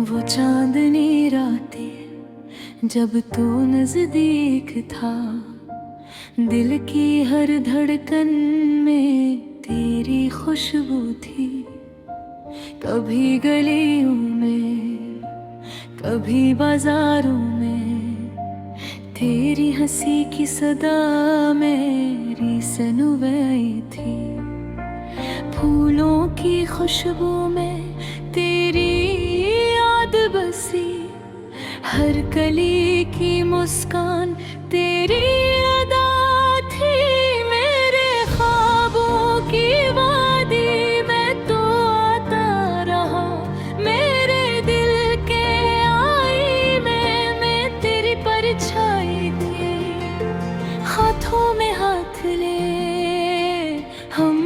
वो चांदनी रातें जब तू नजदीक था, दिल की हर धड़कन में तेरी खुशबू थी। कभी गलियों में, कभी बाजारों में, तेरी हंसी की सदा मेरी सुनवाई थी। फूलों की खुशबू में तेरी याद बसी, हर कली की मुस्कान तेरी अदा थी। मेरे ख्वाबों की वादी में तो आता रहा, मेरे दिल के आईने में तेरी परछाई थी। हाथों में हाथ ले हम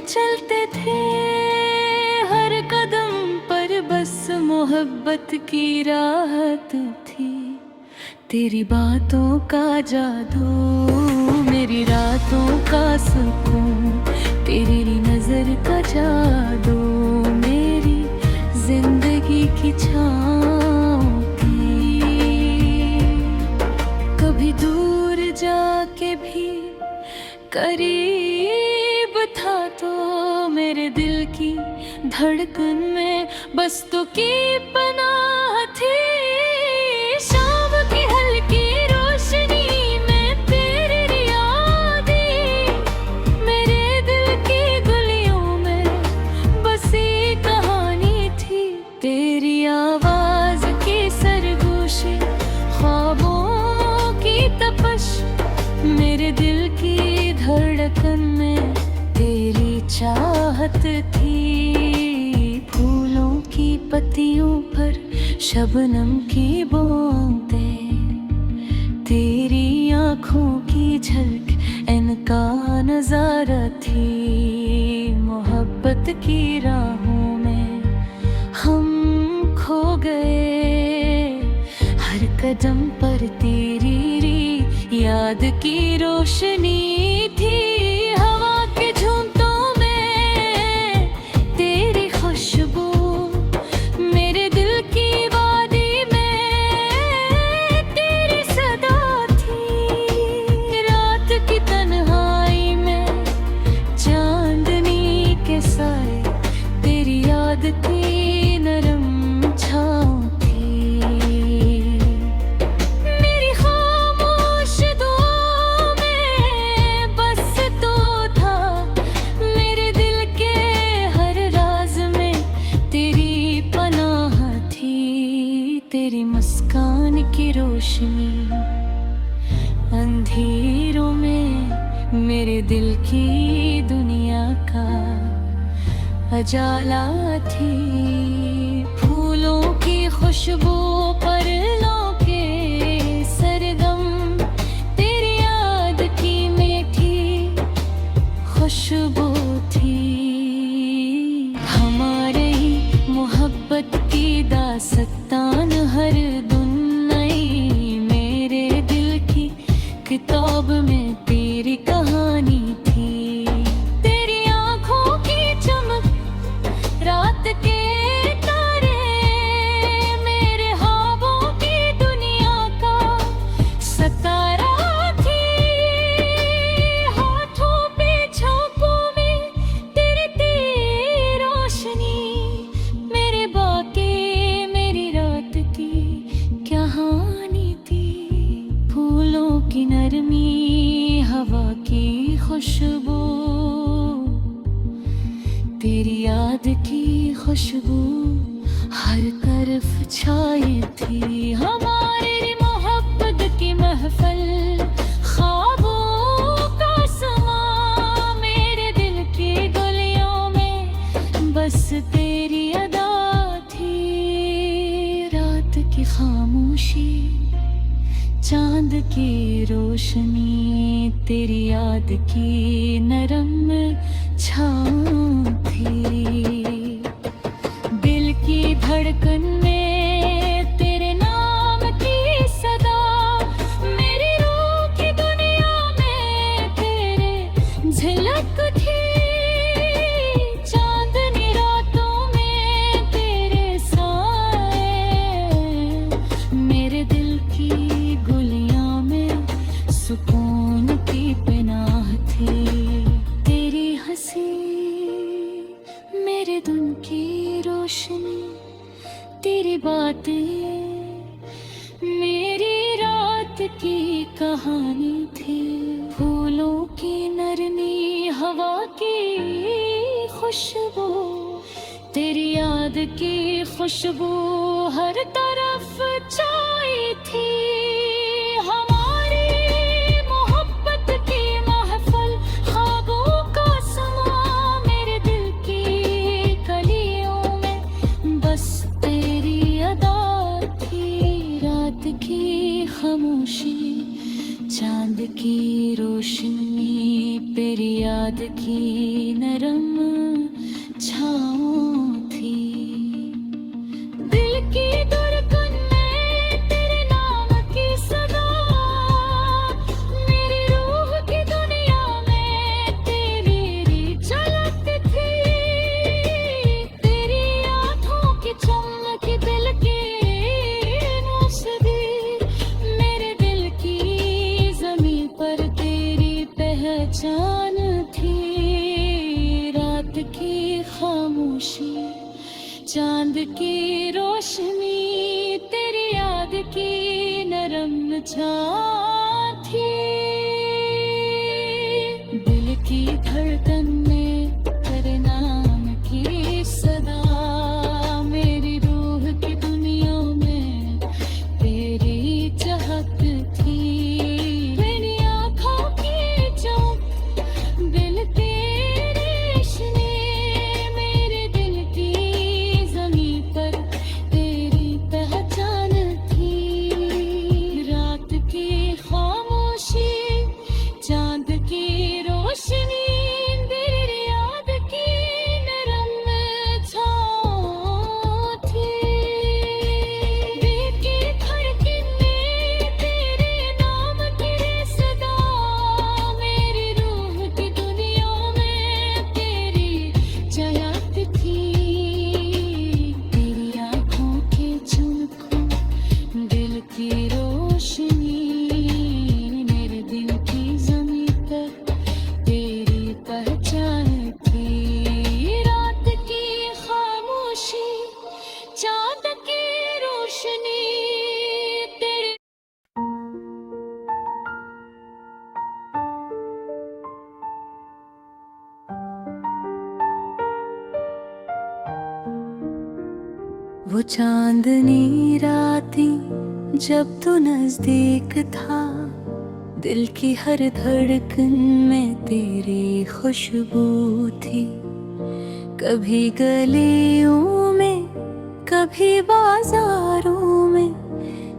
चलते थे, हर कदम पर बस मोहब्बत की राहत थी। तेरी बातों का जादू, मेरी रातों का सुकून, तेरी नजर का जादू मेरी जिंदगी की छाँव की। कभी दूर जाके भी करीब था तो मेरे दिल की धड़कन में बस तू की पनाह थी। शाम की हल्की रोशनी में तेरी यादें, मेरे दिल की गलियों में बसी कहानी थी। तेरी आवाज की सरगोशी, ख्वाबों की तपश, मेरे दिल की धड़कन में तेरी चाहत थी। फूलों की पत्तियों पर शबनम की बूंदें, तेरी आँखों की झलक इनका नजारा थी। मोहब्बत की राहों में हम खो गए, हर कदम पर तेरी याद की रोशनी थी। हवा के झूमतों में तेरी खुशबू, मेरे दिल की वादी में तेरी सदा थी। रात की तन्हाई में चांदनी के साए, तेरी याद की नरम छाँव थी। मेरी खामोश दुआओं में बस तो था, मेरे दिल के हर राज में तेरी पनाह थी। तेरी मुस्कान की रोशनी अंधेरों में मेरे दिल की दुनिया का अजाला थी। फूलों की खुशबू पर के सरगम, तेरी याद की मीठी खुशबू थी। हमारे ही मोहब्बत की दास्तान हर दिन नई, मेरे दिल की किताब में तेरी कहानी थी। तेरी आँखों की चमक, रात के तारे, मेरे ख्वाबों की दुनिया का सतारा थी। हाथों पे छापों में तेरी रोशनी, मेरे बाके मेरी रात की क्या हानि थी। फूलों की नरमी, हवा की खुशबू, तेरी याद की खुशबू हर तरफ छाई थी। हमारी मोहब्बत की महफिल, ख्वाबों का समा, मेरे दिल की गलियों में बस तेरी अदा थी। रात की खामोशी, चांद की रोशनी, तेरी याद की नरम छाँव थी। दिल की धड़कन में तेरे नाम की सदा, मेरी रूह की दुनिया में तेरे झलक थी। चांदनी रातों में तेरे साए, की गुलियां में सुकून की पनाह थी। तेरी हंसी मेरे दिन की रोशनी, तेरी बातें मेरी रात की कहानी थी। फूलों की नरमी, हवा की खुशबू, तेरी याद की खुशबू हर तरफ छाई थी। हमारी मोहब्बत की महफिल, ख्वाबों का समा मेरे दिल की गलियों में बस तेरी अदा थी। रात की खामोशी, चांद की रोशनी, तेरी याद की नरम छाँव थी। दिल की धड़कन में तेरे नाम की सदा, मेरी रूह की दुनिया में तेरी झलक थी। तेरी आँखों की चमक, दिल की नौसदी, मेरे दिल की ज़मीं पर तेरी पहचान थी। रात की खामोशी, चांद की रोशनी, तेरी याद की नरम छाँ थी। दिल की धड़कन में तेरे नाम की सदा, मेरी रूह की दुनिया में तेरी चहक थी। मेरी आँखों की चमक, दिल तेरे इश्क़, मेरे दिल की ज़मीं पर तेरी पहचान थी। रात की खामोशी, चांद की रोशनी, तेरी याद की नरम छाँव थी। दिल की धड़कन में तेरे नाम की सदा, मेरी रूह की दुनिया में तेरी झलक थी। तेरी आँखों के झुमकों, दिल की रोशनी, मेरे दिल की ज़मीं पर तेरी पहचान थी। रात की खामोशी, चांद की रोशनी, तेरे वो चांदनी रातें जब तू नजदीक था, दिल की हर धड़कन में तेरी खुशबू थी। कभी गलियों में, कभी बाजारों में,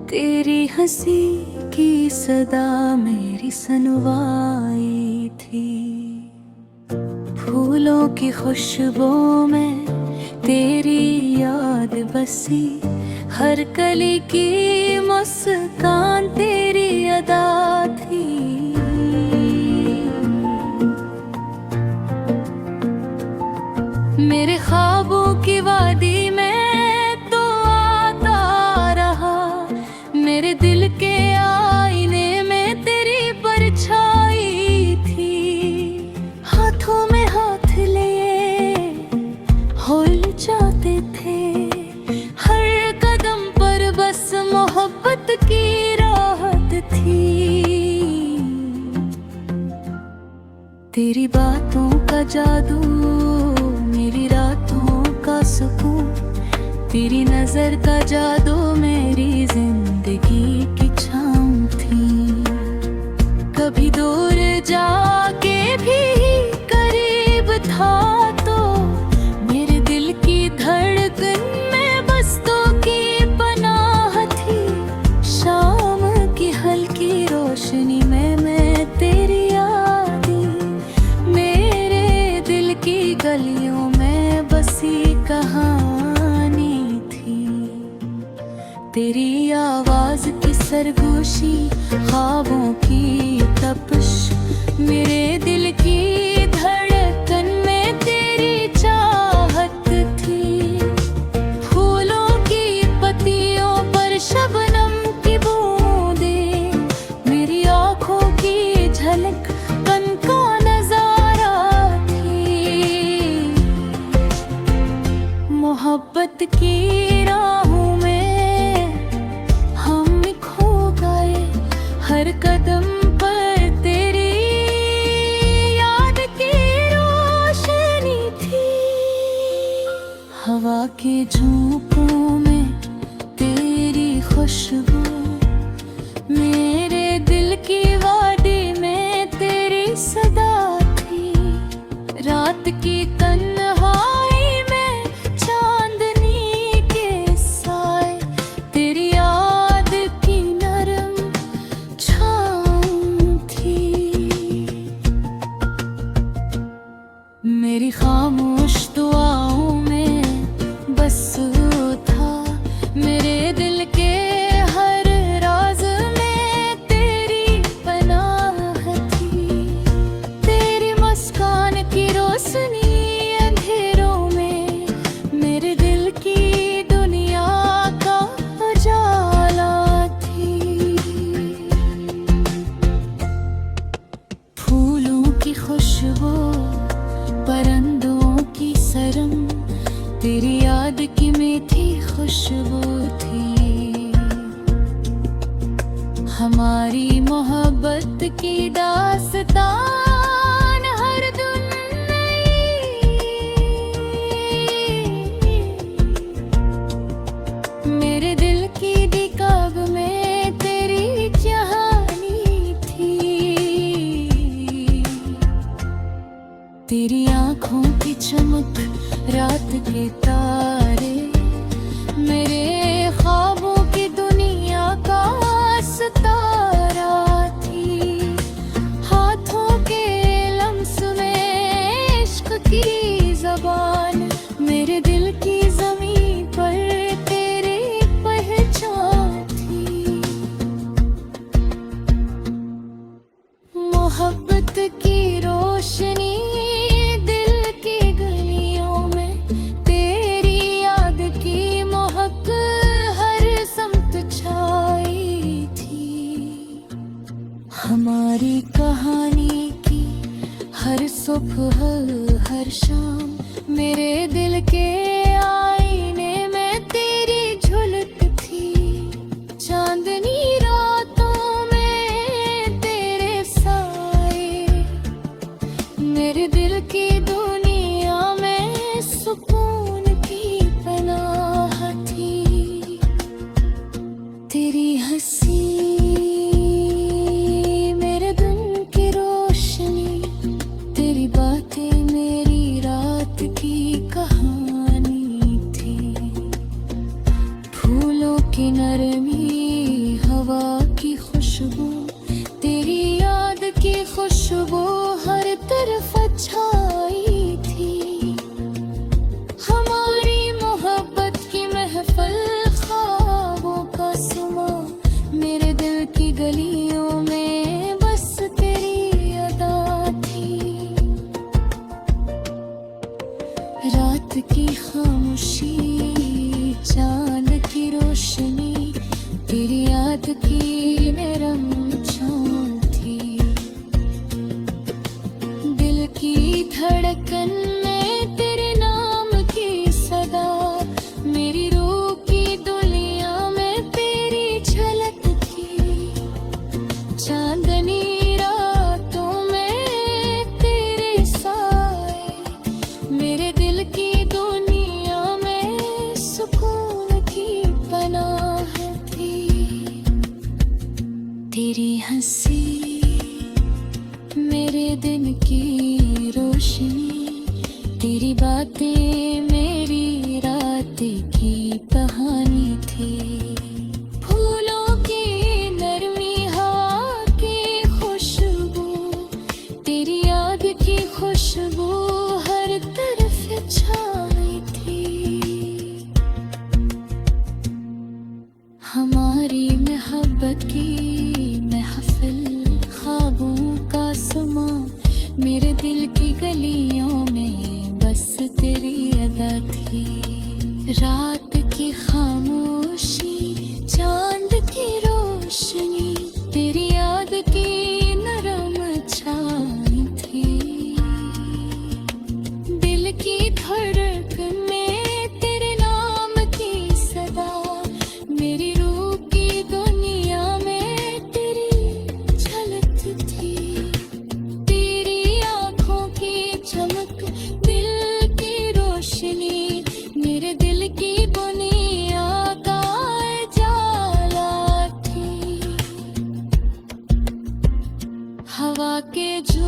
तेरी हंसी की सदा मेरी सुनवाई थी। फूलों की खुशबू में तेरी याद बसी, हर कली की मुस्कान तेरी अदा थी। मेरे ख्वाबों की वादी में तो आता रहा, मेरे दिल के आईने में तेरी परछाई थी। हाथों में हाथ लिए हिल जाते थे, हर कदम पर बस मोहब्बत की राहत थी। तेरी बातों का जादू, मेरी रातों का सुकून, तेरी नजर का जादू मेरी जिंदगी की छाँव थी। कभी दूर जाके भी करीब था तो, मेरे दिल की धड़कन में बस तो की पनाह थी। शाम की हल्की रोशनी में मैं तेरी यादें, मेरे दिल की गलियों में बसी कहानी थी। तेरी आवाज की सरगोशी, ख्वाबों की तपिश, मेरे दिल की धड़कन में तेरी चाहत थी। फूलों की पत्तियों पर शबनम की बूंद, हर कदम पर तेरी याद की रोशनी थी। हवा के झोंकों में तेरी खुशबू, मेरे दिल की वादी में तेरी सदा थी। रात की तन्हाई में चांदनी के साए, तेरी याद की नरम छाँव थी। मेरी खामोश दुआओं में बस था, मेरे दिल के हर राज में तेरी पनाह थी। तेरी मुस्कान की रोशनी अंधेरों में मेरे दिल की दुनिया का उजाला थी। फूलों की खुशबू, परिंदों की सरम, तेरी याद की मीठी खुशबू थी। हमारी मोहब्बत की दास्तान हर दिन नई। मेरे दिल की दिकाब में तेरी कहानी थी। तेरी आँखों की चमक, रात के तारे, मेरे ख्वाबों की दुनिया का सितारा थी। हाथों के लम्स में इश्क की ज़बान, मेरे दिल की ज़मीं पर तेरी पहचान थी। मोहब्बत की रोशनी दिल की गलियों में, तेरी याद की महक हर समत छाई थी। हमारी कहानी की हर सुबह हर शाम, मेरे दिल के आईने में तेरी झलक थी। चांदनी रातों में तेरे साए, मेरे दिल की दुनिया में सुकून की पनाह थी। तेरी हंसी मेरे दिन की रोशनी, तेरी बातें मेरी रात की कहानी थी। फूलों की नरमी, हवा की खुशबू, तेरी याद की खुशबू हर तरफ छाई थी। हमारी मोहब्बत की महफिल ख्वाबों का समा, मेरे दिल की गलियों में बस तेरी अदा थी। रात की खामोशी, चांद की रोशनी, तेरी याद की नरम छाँव थी। दिल की धड़कन में तेरे नाम की सदा, मेरी रूह की दुनिया में तेरी झलक थी। चांदनी रातों में तेरे साए, मेरे दिल की दुनिया में सुकून की पनाह थी। तेरी हंसी मेरे दिन की रोशनी, तेरी बातें मेरी रात की कहानी थी। फूलों की नरमी, हवा की खुशबू, तेरी याद की खुशबू हर तरफ छाई थी। हमारी मोहब्बत की महफिल ख्वाबों का समा, मेरे दिल की गलियों में बस तेरी अदा थी। रात की खामोशी, चांद की रोशनी, तेरी याद की नरम छाई थी। दिल की धड़कन में तेरे नाम की सदा, मेरी रूह की दुनिया में तेरी के